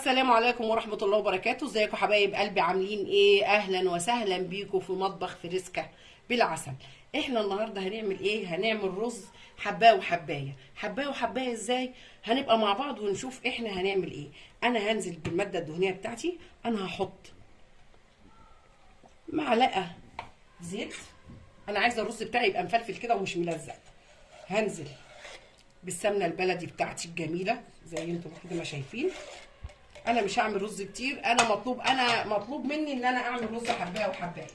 السلام عليكم ورحمة الله وبركاته. ازيكم حبايب قلبي، عاملين ايه؟ اهلا وسهلا بيكم في مطبخ فريسكا بالعسل. احنا النهارده هنعمل ايه؟ هنعمل رز حبايه وحبايه. حبايه وحبايه ازاي؟ هنبقى مع بعض ونشوف احنا هنعمل ايه. انا هنزل بالمادة الدهنية بتاعتي. انا هحط معلقة زيت. انا عايزه الرز بتاعي يبقى مفلفل كده ومش ملزق. هنزل بالسمنه البلدي بتاعتي الجميله زي انتم كده ما شايفين. انا مش هعمل رز كتير، انا مطلوب مني ان انا اعمل رز حبايه وحبايه.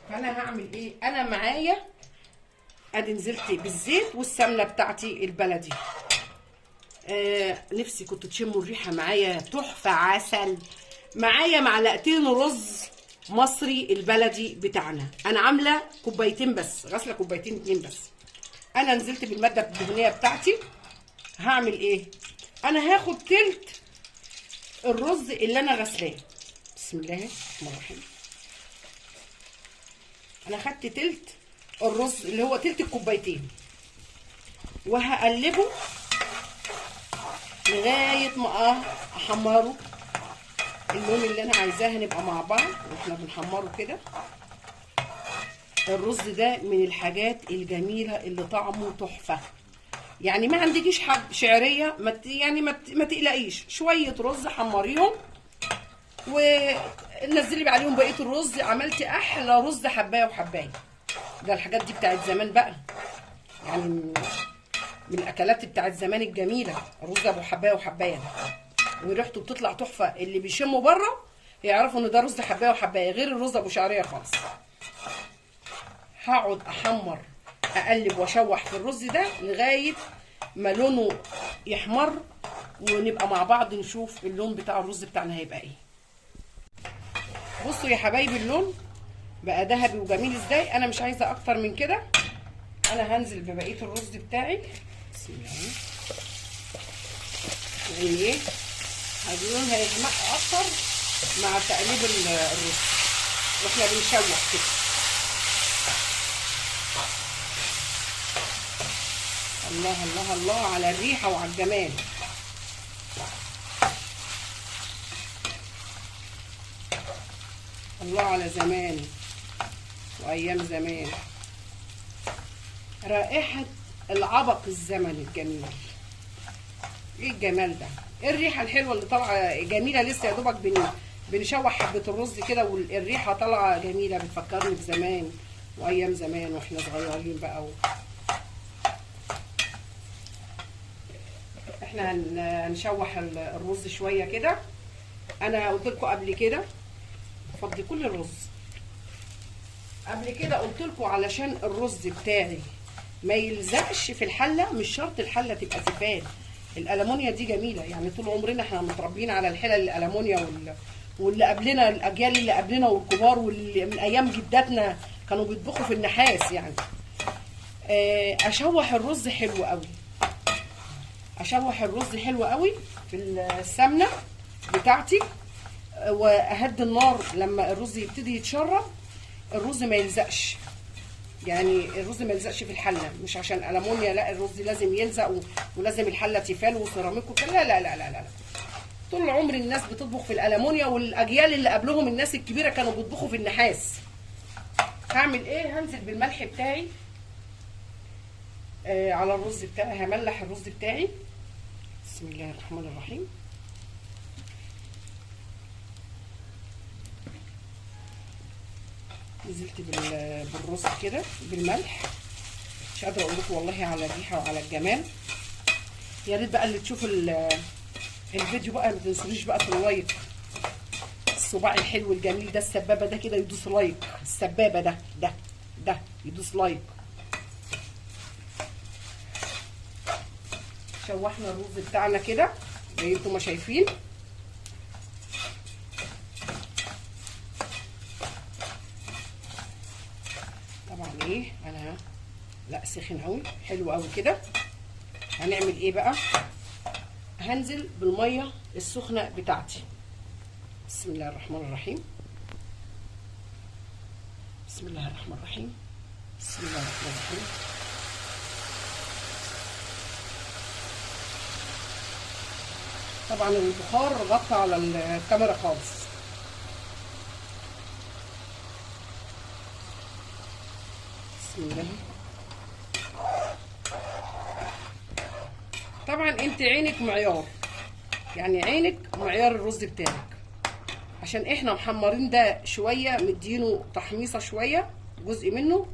فانا هعمل ايه؟ انا معايا ادي نزلت بالزيت والسمنه بتاعتي البلدي. نفسي كنت تشموا الريحه معايا تحفه عسل. معايا معلقتين رز مصري البلدي بتاعنا. انا عامله كوبايتين بس، غاسله كوبايتين اتنين بس. انا نزلت بالماده الدهنيه بتاعتي. هعمل ايه؟ انا هاخد تلت الرز اللي انا غسلاه. بسم الله الرحمن الرحيم. انا خدت تلت الرز اللي هو تلت الكوبايتين، وهقلبه لغايه ما احمره اللون اللي انا عايزاه. هنبقى مع بعض واحنا بنحمره كده. الرز ده من الحاجات الجميله اللي طعمه تحفه. يعني ما عندكيش حب شعريه، ما تقلقيش، شويه رز حمريهم ونزلي عليهم بقيه الرز. عملتي احلى رز حبايه وحبايه. ده الحاجات دي بتاعت زمان بقى، يعني من الاكلات بتاعت زمان الجميله. الرز ابو حبايه وحبايه ده وريحته بتطلع تحفه. اللي بيشموا بره يعرفوا ان ده رز حبايه وحبايه، غير الرز ابو شعريه خالص. هقعد احمر اقلب واشوح في الرز ده لغايه ما لونه يحمر، ونبقى مع بعض نشوف اللون بتاع الرز بتاعنا هيبقى ايه. بصوا يا حبايبي، اللون بقى ذهبي وجميل ازاي. انا مش عايزه اكتر من كده. انا هنزل ببقيه الرز بتاعي. بسم الله. يعني ايه؟ اللون هيغمق اكتر مع تقليب الرز واحنا بنشوح كده. الله الله الله على الريحه وعلى الجمال. الله على زمان وايام زمان. رائحه العبق الزمن الجميل. ايه الجمال ده؟ ايه الريحه الحلوه اللي طالعه جميله؟ لسه يا دوبك بنشوح حبه الرز كده والريحه طالعه جميله، بتفكرني بزمان وايام زمان واحنا صغيرين بقى. احنا هنشوح الرز شويه كده. انا قلت لكم قبل كده، فضي كل الرز. قبل كده قلت لكم علشان الرز بتاعي ما يلزقش في الحله. مش شرط الحله تبقى تيفال، الالمونيا دي جميله. يعني طول عمرنا احنا متربيين على الحلل الالمونيا، واللي قبلنا الاجيال اللي قبلنا والكبار واللي من ايام جداتنا كانوا بيطبخوا في النحاس. يعني اشوح الرز حلو قوي. اشوح الرز حلو قوي في السمنه بتاعتي، واهدي النار لما الرز يبتدي يتشرب. الرز ما يلزقش، يعني الرز ما يلزقش في الحله. مش عشان الالمونيا، لا، الرز لازم يلزق ولازم الحله تيفال وسيراميك وكده. لا لا لا لا لا. طول عمر الناس بتطبخ في الالمونيا، والاجيال اللي قبلهم الناس الكبيره كانوا بيطبخوا في النحاس. هعمل ايه؟ هنزل بالملح بتاعي على الرز بتاعي. هملح الرز بتاعي. بسم الله الرحمن الرحيم. نزلت بالرز كده بالملح. مش قادره اقول لكم والله على الريحه وعلى الجمال. يا ريت بقى اللي تشوفوا الفيديو بقى ما تنسونيش بقى في اللايك. الصباع الحلو الجميل ده، السبابه ده كده يدوس لايك. السبابه ده يدوس لايك. شوحنا الرز بتاعنا كده زي انتم ما شايفين. طبعا ايه، انا لا سخن قوي، حلو قوي كده. هنعمل ايه بقى؟ هنزل بالميه السخنه بتاعتي. بسم الله الرحمن الرحيم. بسم الله الرحمن الرحيم. بسم الله الرحمن الرحيم. طبعا البخار غطى على الكاميرا خالص. بسم الله. طبعا انت عينك معيار، يعني عينك معيار الرز بتاعك، عشان احنا محمرين ده شويه، مدينه تحميصه شويه جزء منه،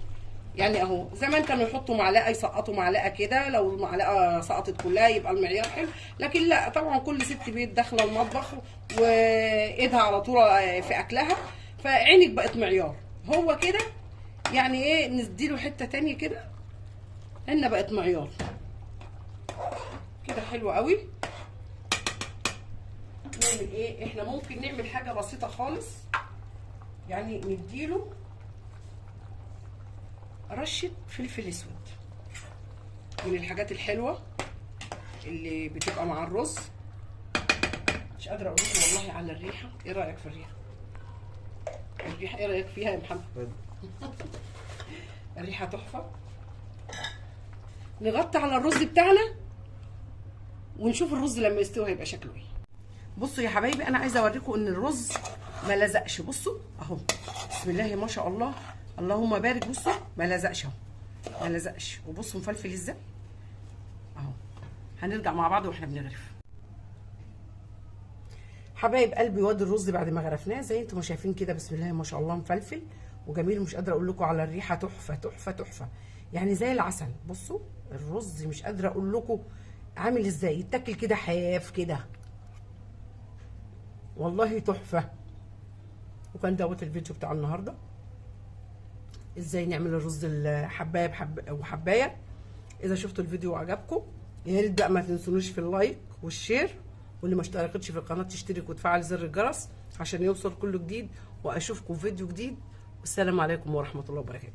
يعني اهو زمان كانوا يحطوا معلقه يسقطوا معلقه كده، لو المعلقه سقطت كلها يبقى المعيار حلو، لكن لا طبعا كل ست بيت داخله المطبخ وايدها على طول في اكلها، فعينك بقت معيار. هو كده يعني ايه، نديله حته تانية كده، عيننا بقت معيار كده حلو قوي. نعمل ايه، احنا ممكن نعمل حاجه بسيطه خالص، يعني نديله رشه فلفل اسود، من الحاجات الحلوه اللي بتبقى مع الرز. مش قادره اقول لكم والله على الريحه. ايه رايك في الريحه؟ الريحه ايه رايك فيها يا محمد؟ الريحه تحفه. نغطي على الرز بتاعنا ونشوف الرز لما يستوي هيبقى شكله ايه. بصوا يا حبايبي، انا عايزه اوريكم ان الرز ما لزقش. بصوا اهو، بسم الله ما شاء الله، اللهم بارك. بصوا ما لزقش اهو، ما لزقش. وبصوا مفلفل ازاي اهو. هنرجع مع بعض واحنا بنغرف. حبايب قلبي، وادي الرز بعد ما غرفناه زي انتم ما شايفين كده، بسم الله ما شاء الله مفلفل وجميل. مش قادره اقول لكم على الريحه، تحفه تحفه تحفه، يعني زي العسل. بصوا الرز مش قادره اقول لكم عامل ازاي، يتاكل كده حاف كده، والله تحفه. وكان دوت الفيديو بتاع النهارده، ازاي نعمل الرز الحبايه وحبايه. اذا شفتوا الفيديو وعجبكم يا ريت بقى ما تنسونوش في اللايك والشير، واللي ما اشتركتش في القناه تشترك وتفعل زر الجرس عشان يوصل كل جديد. واشوفكم في فيديو جديد، والسلام عليكم ورحمه الله وبركاته.